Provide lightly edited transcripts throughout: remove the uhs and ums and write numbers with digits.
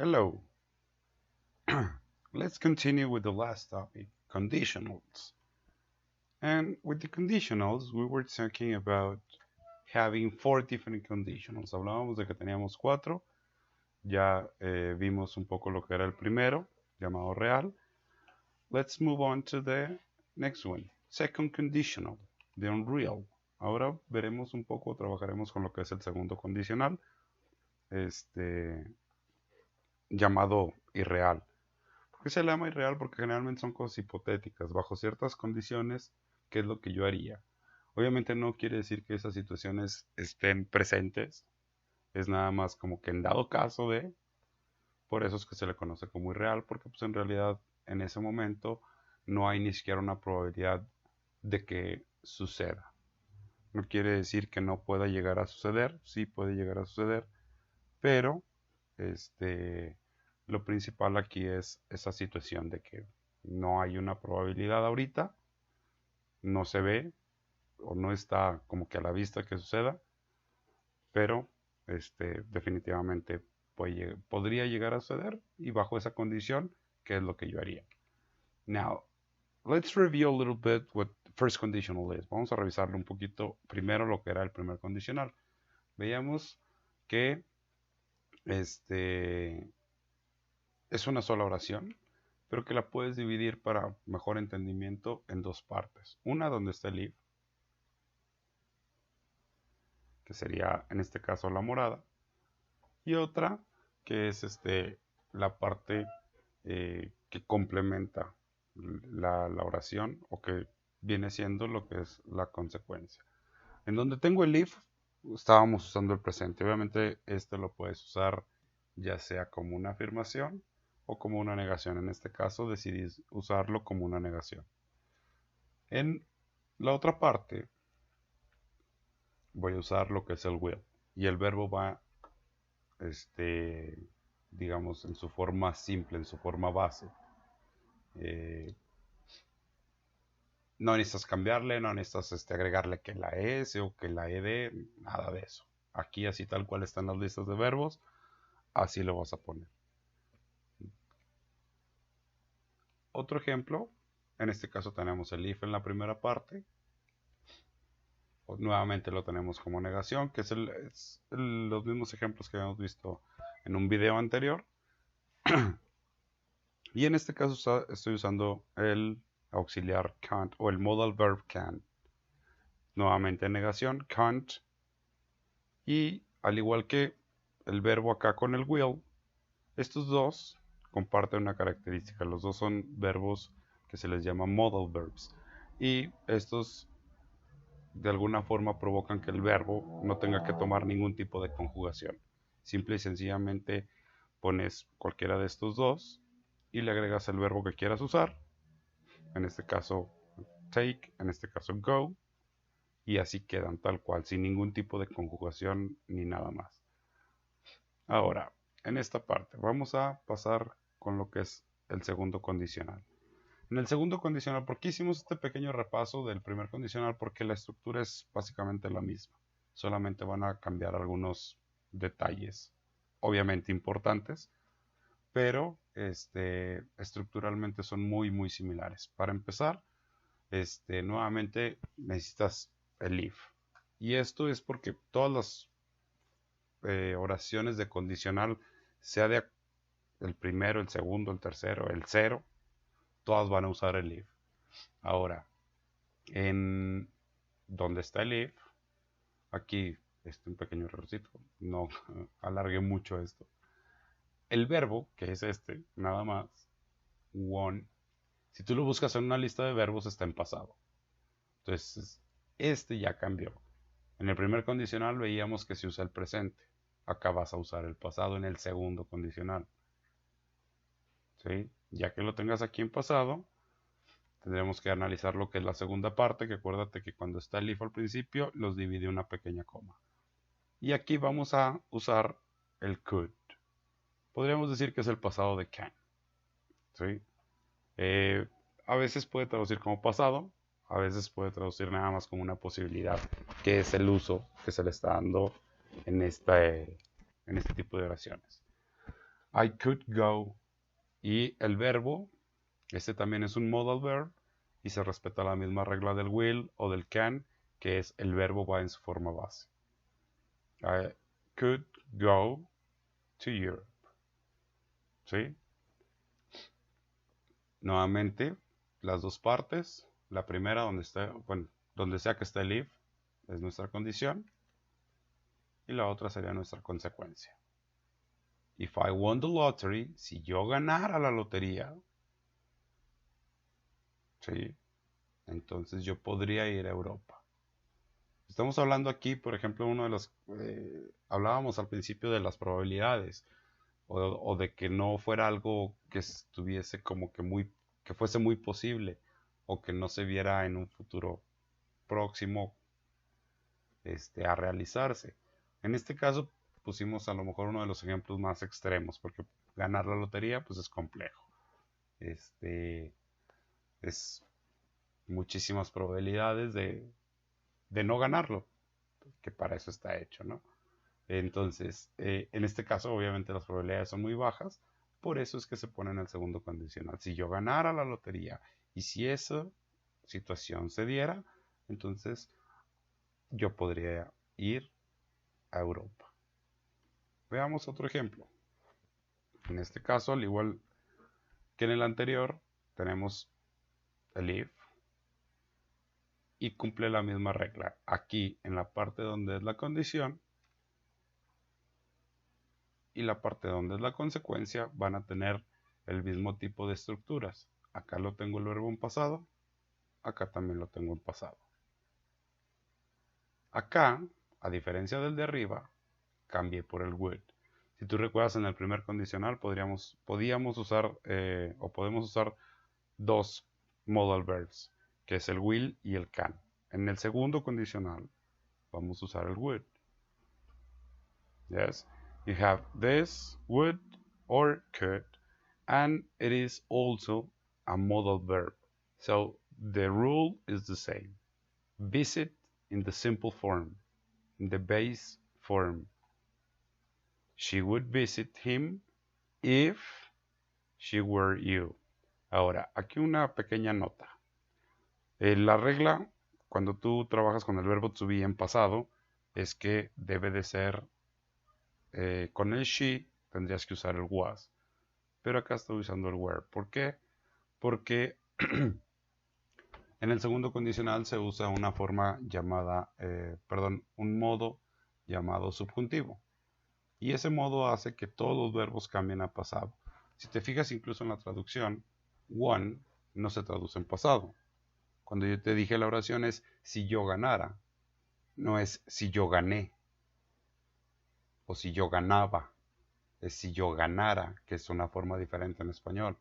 Hello. Let's continue with the last topic, conditionals. And with the conditionals, we were talking about having four different conditionals. Hablábamos de que teníamos cuatro. Ya vimos un poco lo que era el primero, llamado real. Let's move on to the next one, second conditional, the unreal. Ahora veremos un poco, trabajaremos con lo que es el segundo condicional, llamado irreal. ¿Por qué se llama irreal? Porque generalmente son cosas hipotéticas, bajo ciertas condiciones, ¿qué es lo que yo haría? Obviamente no quiere decir que esas situaciones estén presentes, es nada más como que en dado caso de, por eso es que se le conoce como irreal, porque pues en realidad en ese momento no hay ni siquiera una probabilidad de que suceda. No quiere decir que no pueda llegar a suceder, sí puede llegar a suceder, pero este, lo principal aquí es esa situación de que no hay una probabilidad ahorita, no se ve o no está como que a la vista que suceda, pero definitivamente podría llegar a suceder y bajo esa condición, ¿qué es lo que yo haría? Now, let's review a little bit what first conditional is. Vamos a revisarlo un poquito primero lo que era el primer condicional. Veíamos que es una sola oración, pero que la puedes dividir para mejor entendimiento en dos partes. Una donde está el if, que sería en este caso la morada, y otra que es la parte que complementa la oración o que viene siendo lo que es la consecuencia. En donde tengo el if, estábamos usando el presente. Obviamente este lo puedes usar ya sea como una afirmación o como una negación. En este caso decidí usarlo como una negación. En la otra parte voy a usar lo que es el will. Y el verbo va, este, digamos, en su forma simple, en su forma base. Eh, no necesitas cambiarle, no necesitas agregarle que la S o que la ED, nada de eso. Aquí así tal cual están las listas de verbos, así lo vas a poner. Otro ejemplo, en este caso tenemos el if en la primera parte. Nuevamente lo tenemos como negación, que es los mismos ejemplos que habíamos visto en un video anterior. Y en este caso estoy usando el auxiliar can't o el modal verb can. Nuevamente negación, can't. Y al igual que el verbo acá con el will, estos dos comparten una característica. Los dos son verbos que se les llama modal verbs. Y estos de alguna forma provocan que el verbo no tenga que tomar ningún tipo de conjugación. Simple y sencillamente pones cualquiera de estos dos y le agregas el verbo que quieras usar. En este caso take, en este caso go. Y así quedan tal cual, sin ningún tipo de conjugación ni nada más. Ahora, en esta parte vamos a pasar con lo que es el segundo condicional. En el segundo condicional, ¿por qué hicimos este pequeño repaso del primer condicional? Porque la estructura es básicamente la misma. Solamente van a cambiar algunos detalles, obviamente importantes, pero estructuralmente son muy, muy similares. Para empezar, nuevamente necesitas el if. Y esto es porque todas las oraciones de condicional, sea de el primero, el segundo, el tercero, el cero, todas van a usar el if. Ahora, en donde está el if, aquí un pequeño errorcito, no alargué mucho esto. El verbo, que es nada más, one, si tú lo buscas en una lista de verbos, está en pasado. Entonces, ya cambió. En el primer condicional veíamos que se usa el presente. Acá vas a usar el pasado en el segundo condicional. ¿Sí? Ya que lo tengas aquí en pasado, tendremos que analizar lo que es la segunda parte, que acuérdate que cuando está el if al principio, los divide una pequeña coma. Y aquí vamos a usar el could. Podríamos decir que es el pasado de can. ¿Sí? A veces puede traducir como pasado, a veces puede traducir nada más como una posibilidad, que es el uso que se le está dando en este tipo de oraciones. I could go. Y el verbo, este también es un modal verb y se respeta la misma regla del will o del can, que es el verbo va en su forma base. I could go to Europe. ¿Sí? Nuevamente, las dos partes. La primera, donde está, bueno, donde sea que esté el if, es nuestra condición. Y la otra sería nuestra consecuencia. If I won the lottery, si yo ganara la lotería, ¿sí? Entonces yo podría ir a Europa. Estamos hablando aquí, por ejemplo, uno de los... hablábamos al principio de las probabilidades. O de que no fuera algo que estuviese como que que fuese muy posible o que no se viera en un futuro próximo a realizarse. En este caso pusimos a lo mejor uno de los ejemplos más extremos, porque ganar la lotería pues es complejo. Es muchísimas probabilidades de no ganarlo, que para eso está hecho, ¿no? Entonces, en este caso, obviamente las probabilidades son muy bajas, por eso es que se pone en el segundo condicional. Si yo ganara la lotería y si esa situación se diera, entonces yo podría ir a Europa. Veamos otro ejemplo. En este caso, al igual que en el anterior, tenemos el if y cumple la misma regla. Aquí, en la parte donde es la condición, y la parte donde es la consecuencia van a tener el mismo tipo de estructuras. Acá lo tengo el verbo en pasado, acá también lo tengo en pasado. Acá, a diferencia del de arriba, cambié por el would. Si tú recuerdas, en el primer condicional podíamos usar o podemos usar dos modal verbs, que es el will y el can. En el segundo condicional vamos a usar el would. Yes, you have this, would, or could, and it is also a modal verb. So the rule is the same. Visit in the simple form, in the base form. She would visit him if she were you. Ahora, aquí una pequeña nota. La regla, cuando tú trabajas con el verbo to be en pasado, es que debe de ser con el she, tendrías que usar el was. Pero acá estoy usando el were. ¿Por qué? Porque en el segundo condicional se usa una forma llamada, un modo llamado subjuntivo. Y ese modo hace que todos los verbos cambien a pasado. Si te fijas incluso en la traducción, won no se traduce en pasado. Cuando yo te dije la oración es si yo ganara, no es si yo gané o si yo ganaba, es si yo ganara, que es una forma diferente en español.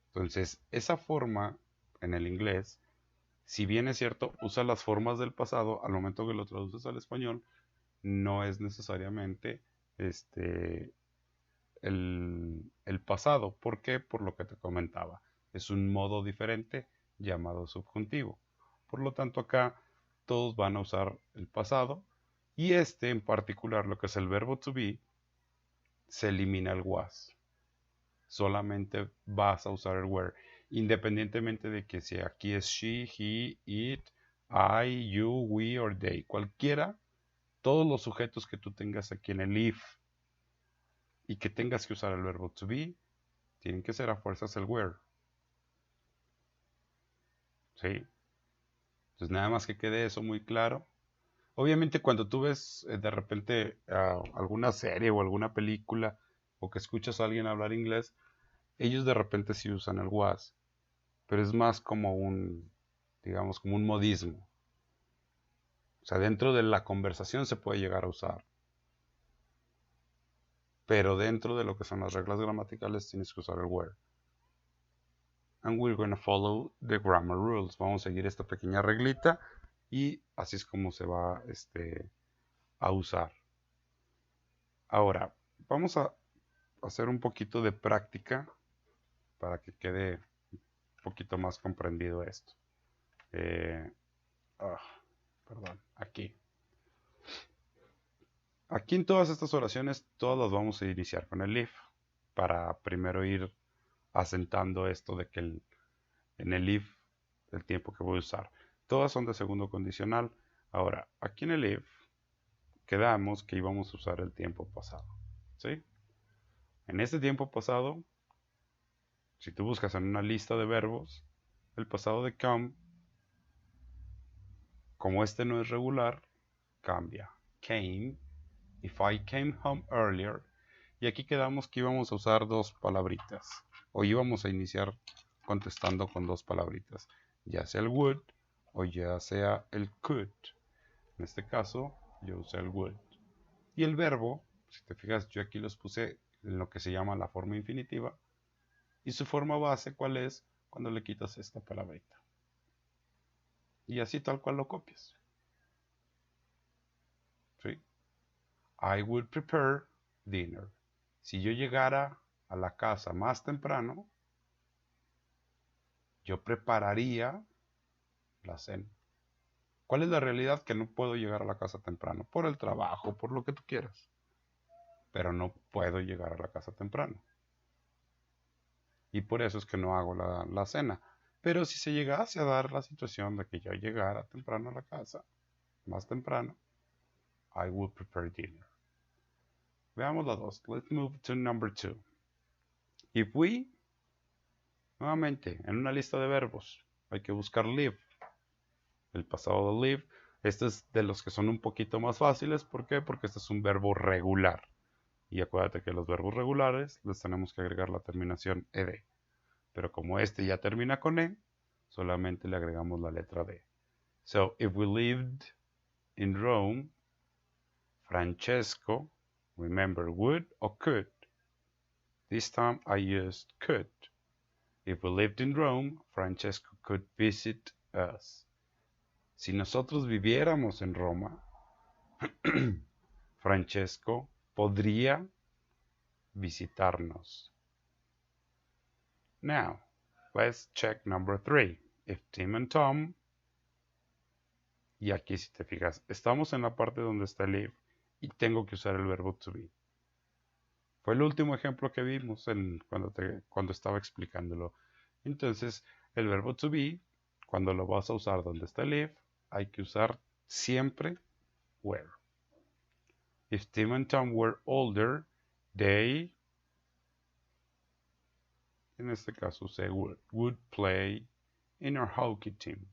Entonces, esa forma en el inglés, si bien es cierto, usa las formas del pasado, al momento que lo traduces al español, no es necesariamente el pasado. ¿Por qué? Por lo que te comentaba. Es un modo diferente llamado subjuntivo. Por lo tanto, acá todos van a usar el pasado y en particular, lo que es el verbo to be, se elimina el was. Solamente vas a usar el were, independientemente de que si aquí es she, he, it, I, you, we or they. Cualquiera, todos los sujetos que tú tengas aquí en el if y que tengas que usar el verbo to be, tienen que ser a fuerzas el were. ¿Sí? Entonces nada más que quede eso muy claro. Obviamente cuando tú ves de repente alguna serie o alguna película o que escuchas a alguien hablar inglés, ellos de repente sí usan el was, pero es más como digamos, como un modismo. O sea, dentro de la conversación se puede llegar a usar, pero dentro de lo que son las reglas gramaticales tienes que usar el were. And we're going to follow the grammar rules. Vamos a seguir esta pequeña reglita y así es como se va a usar. Ahora, vamos a hacer un poquito de práctica para que quede un poquito más comprendido esto. Perdón, aquí. Aquí en todas estas oraciones, todas las vamos a iniciar con el if, para primero ir asentando esto de que en el if, el tiempo que voy a usar. Todas son de segundo condicional. Ahora, aquí en el if, quedamos que íbamos a usar el tiempo pasado. ¿Sí? En este tiempo pasado, si tú buscas en una lista de verbos, el pasado de come, como este no es regular, cambia. Came, if I came home earlier. Y aquí quedamos que íbamos a usar dos palabritas. O íbamos a iniciar contestando con dos palabritas. Ya sea el would o ya sea el could. En este caso, yo usé el would. Y el verbo, si te fijas, yo aquí los puse en lo que se llama la forma infinitiva. Y su forma base, ¿cuál es? Cuando le quitas esta palabrita. Y así tal cual lo copias. ¿Sí? I would prepare dinner. Si yo llegara a la casa más temprano, yo prepararía la cena. ¿Cuál es la realidad? Que no puedo llegar a la casa temprano. Por el trabajo, por lo que tú quieras. Pero no puedo llegar a la casa temprano. Y por eso es que no hago la cena. Pero si se llegase a dar la situación de que yo llegara temprano a la casa, más temprano, I will prepare dinner. Veamos la dos. Let's move to number 2. If we, nuevamente, en una lista de verbos, hay que buscar live. El pasado de live. Este es de los que son un poquito más fáciles. ¿Por qué? Porque este es un verbo regular. Y acuérdate que los verbos regulares les tenemos que agregar la terminación ed. Pero como este ya termina con e, solamente le agregamos la letra d. So, if we lived in Rome, Francesco, remember, would or could? This time I used could. If we lived in Rome, Francesco could visit us. Si nosotros viviéramos en Roma, Francesco podría visitarnos. Now, let's check number 3. If Tim and Tom, y aquí si te fijas, estamos en la parte donde está el if y tengo que usar el verbo to be. Fue el último ejemplo que vimos cuando estaba explicándolo. Entonces, el verbo to be, cuando lo vas a usar donde está el if, hay que usar siempre were. If Tim and Tom were older, they, en este caso usé would play in our hockey team.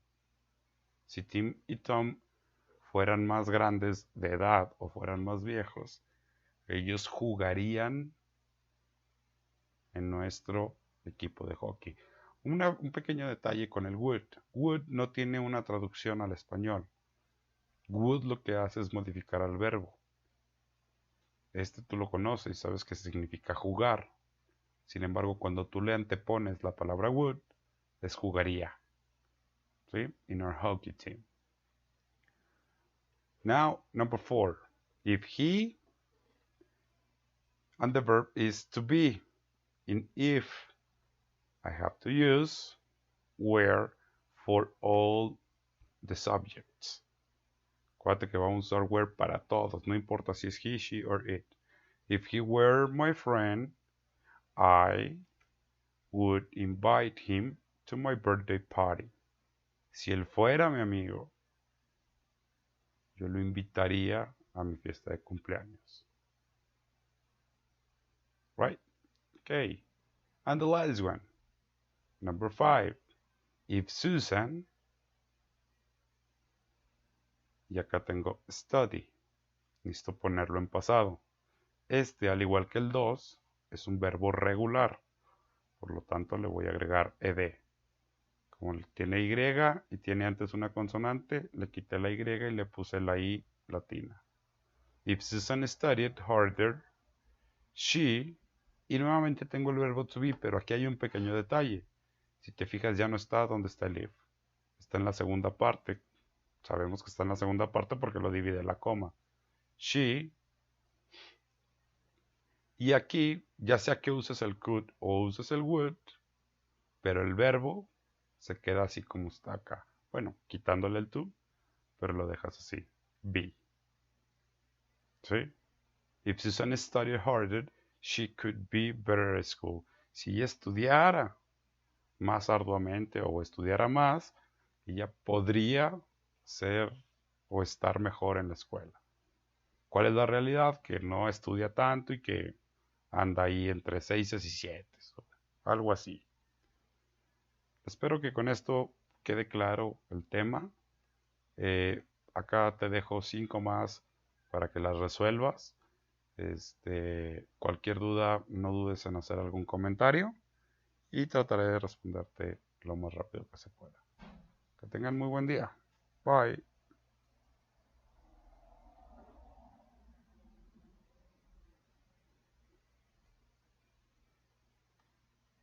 Si Tim y Tom fueran más grandes de edad o fueran más viejos, ellos jugarían en nuestro equipo de hockey. Un pequeño detalle con el would. Would no tiene una traducción al español. Would lo que hace es modificar al verbo. Este tú lo conoces y sabes que significa jugar. Sin embargo, cuando tú le antepones la palabra would, es jugaría. ¿Sí? In our hockey team. Now, number 4. If he, and the verb is to be. In if, I have to use were for all the subjects. Acuérdate que vamos a usar were para todos, no importa si es he, she, or it. If he were my friend, I would invite him to my birthday party. Si él fuera mi amigo, yo lo invitaría a mi fiesta de cumpleaños. Right? Okay. And the last one. Number 5. If Susan, y acá tengo study. Necesito ponerlo en pasado. Este, al igual que el 2, es un verbo regular. Por lo tanto, le voy a agregar ed. Como tiene y y tiene antes una consonante, le quité la y y le puse la i latina. If Susan studied harder, she, y nuevamente tengo el verbo to be, pero aquí hay un pequeño detalle. Si te fijas, ya no está donde está el if. Está en la segunda parte. Sabemos que está en la segunda parte porque lo divide la coma. She, y aquí, ya sea que uses el could o uses el would, pero el verbo se queda así como está acá. Bueno, quitándole el to, pero lo dejas así. Be. ¿Sí? If Susan studied harder, she could be better at school. Si ella estudiara más arduamente o estudiara más, ella podría ser o estar mejor en la escuela. ¿Cuál es la realidad? Que no estudia tanto y que anda ahí entre 6 y 7, algo así. Espero que con esto quede claro el tema. Acá te dejo 5 más para que las resuelvas. Cualquier duda, no dudes en hacer algún comentario y trataré de responderte lo más rápido que se pueda. Que tengan muy buen día. Bye.